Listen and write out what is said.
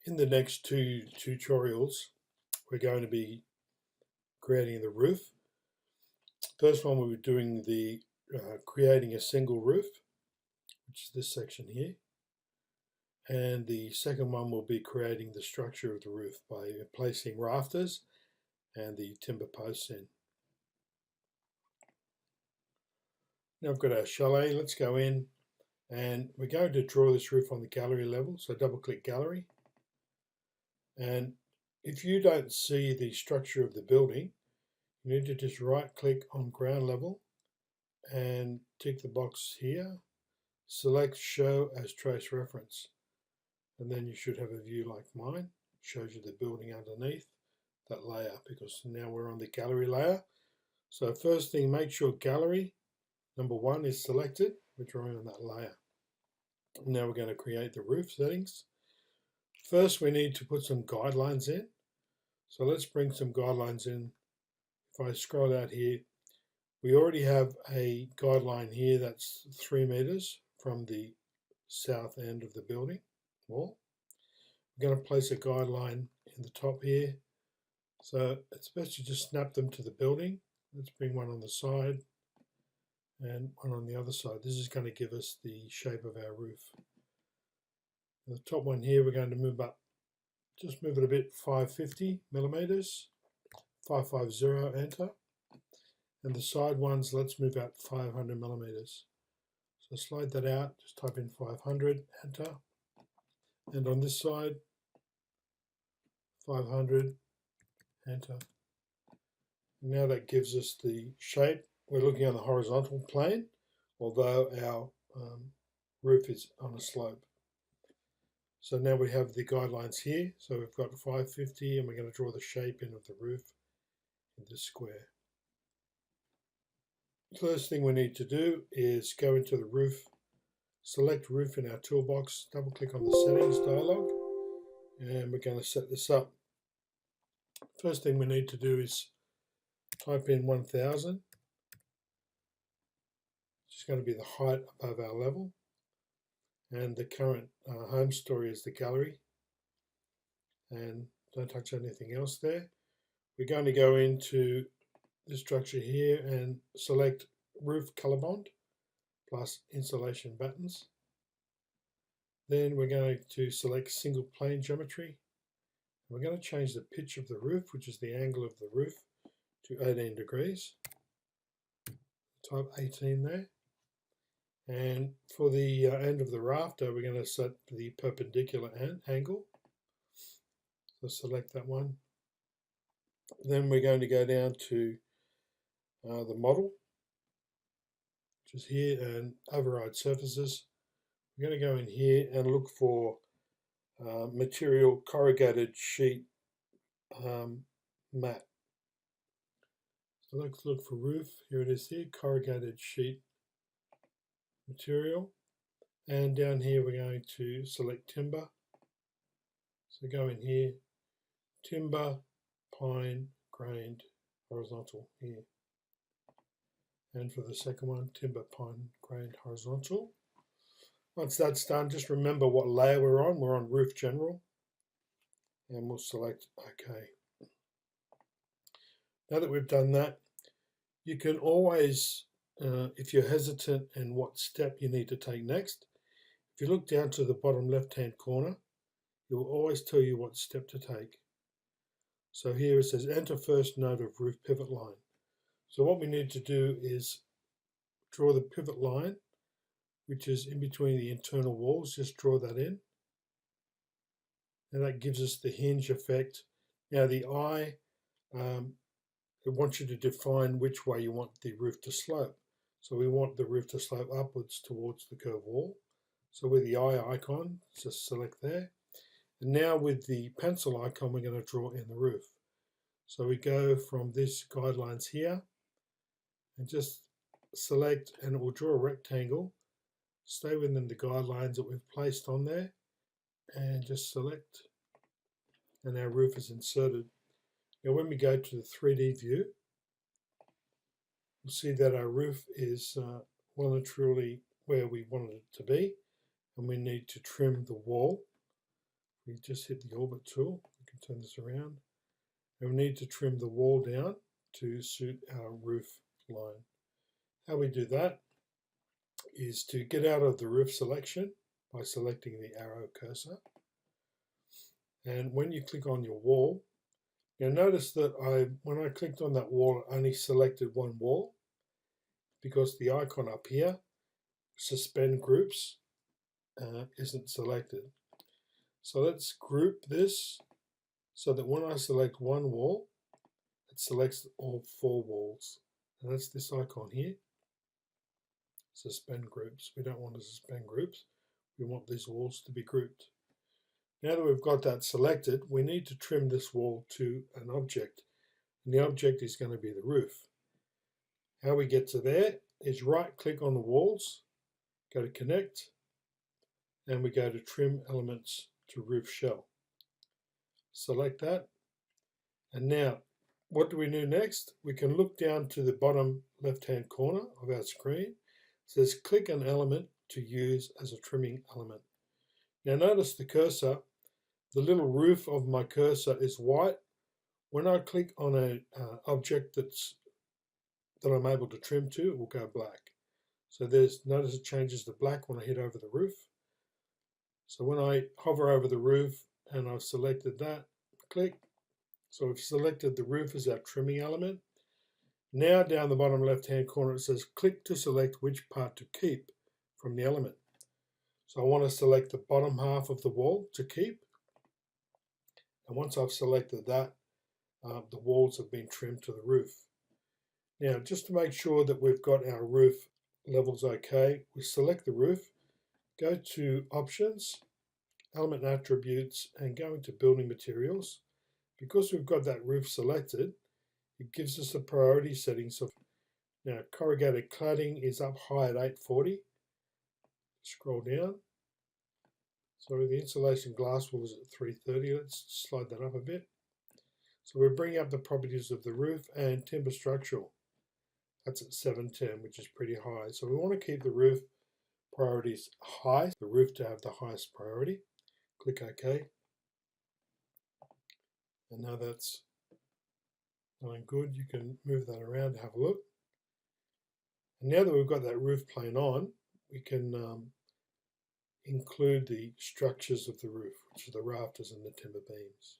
In the next two tutorials, we're going to be creating the roof. First one we'll be doing the creating a single roof, which is this section here. And the second one will be creating the structure of the roof by placing rafters and the timber posts in. Now I've got our chalet. Let's go in and we're going to draw this roof on the gallery level. So double click gallery. And if you don't see the structure of the building, you need to just right click on ground level and tick the box here, select show as trace reference, and then you should have a view like mine. It shows you the building underneath that layer, because now we're on the gallery layer. So first thing, make sure gallery number 1 is selected. We're drawing on that layer. Now we're going to create the roof settings. First we need to put some guidelines in. So let's bring some guidelines in. If I scroll out here, we already have a guideline here that's 3 meters from the south end of the building wall. We're going to place a guideline in the top here. So it's best to just snap them to the building. Let's bring one on the side and one on the other side. This is going to give us the shape of our roof. The top one here, we're going to move up, just move it a bit, 550 millimeters, 550, enter. And the side ones, let's move out 500 millimeters. So slide that out, just type in 500, enter. And on this side, 500, enter. And now that gives us the shape. We're looking on the horizontal plane, although our roof is on a slope. So now we have the guidelines here. So we've got 550 and we're going to draw the shape in of the roof in the square. First thing we need to do is go into the roof, select roof in our toolbox, double click on the settings dialog, and we're going to set this up. First thing we need to do is type in 1000, which is going to be the height above our level. And the current home story is the gallery, and don't touch anything else there. We're going to go into the structure here and select roof color bond plus insulation buttons. Then we're going to select single plane geometry. We're going to change the pitch of the roof, which is the angle of the roof, to 18 degrees. Type 18 there. And for the end of the rafter, we're going to set the perpendicular angle. So select that one. Then we're going to go down to the model, which is here, and override surfaces. We're going to go in here and look for material corrugated sheet mat. So let's look for roof. Here it is here, corrugated sheet material, and down here we're going to select timber. So go in here, timber, pine, grained, horizontal here. And for the second one, timber, pine, grained, horizontal. Once that's done, just remember what layer we're on. We're on roof general, and we'll select OK. Now that we've done that, you can always if you're hesitant in what step you need to take next, if you look down to the bottom left-hand corner, it will always tell you what step to take. So here it says enter first node of roof pivot line. So what we need to do is draw the pivot line, which is in between the internal walls. Just draw that in. And that gives us the hinge effect. Now the eye, it wants you to define which way you want the roof to slope. So we want the roof to slope upwards towards the curved wall. So with the eye icon, just select there. And now with the pencil icon, we're going to draw in the roof. So we go from this guidelines here and just select, and it will draw a rectangle. Stay within the guidelines that we've placed on there and just select, and our roof is inserted. Now when we go to the 3D view, we'll see that our roof is well and truly where we wanted it to be, and we need to trim the wall. we just hit the orbit tool. We can turn this around. And we need to trim the wall down to suit our roof line. How we do that is to get out of the roof selection by selecting the arrow cursor. And when you click on your wall, you'll notice that when I clicked on that wall, I only selected one wall because the icon up here, suspend groups, isn't selected. So let's group this so that when I select one wall, it selects all 4 walls. And that's this icon here, suspend groups. We don't want to suspend groups. We want these walls to be grouped. Now that we've got that selected, we need to trim this wall to an object. And the object is going to be the roof. How we get to there is right click on the walls, go to connect, and we go to trim elements to roof shell. Select that. And now, what do we do next? We can look down to the bottom left-hand corner of our screen. It says click an element to use as a trimming element. Now notice the cursor, the little roof of my cursor is white. When I click on an object that I'm able to trim to, it will go black. So notice it changes to black when I hit over the roof. So when I hover over the roof and I've selected that, click. So we've selected the roof as our trimming element. Now down the bottom left-hand corner it says click to select which part to keep from the element. So I want to select the bottom half of the wall to keep. And once I've selected that, the walls have been trimmed to the roof. Now just to make sure that we've got our roof levels okay, we select the roof, go to options, element attributes, and go into building materials. Because we've got that roof selected, it gives us the priority settings of, now corrugated cladding is up high at 840. Scroll down. So the insulation glass wall is at 330. Let's slide that up a bit. So we're bringing up the properties of the roof, and timber structural. That's at 710, which is pretty high. So we want to keep the roof priorities high, the roof to have the highest priority. Click OK. And now that's going good. You can move that around to have a look. And now that we've got that roof plane on, we can include the structures of the roof, which are the rafters and the timber beams.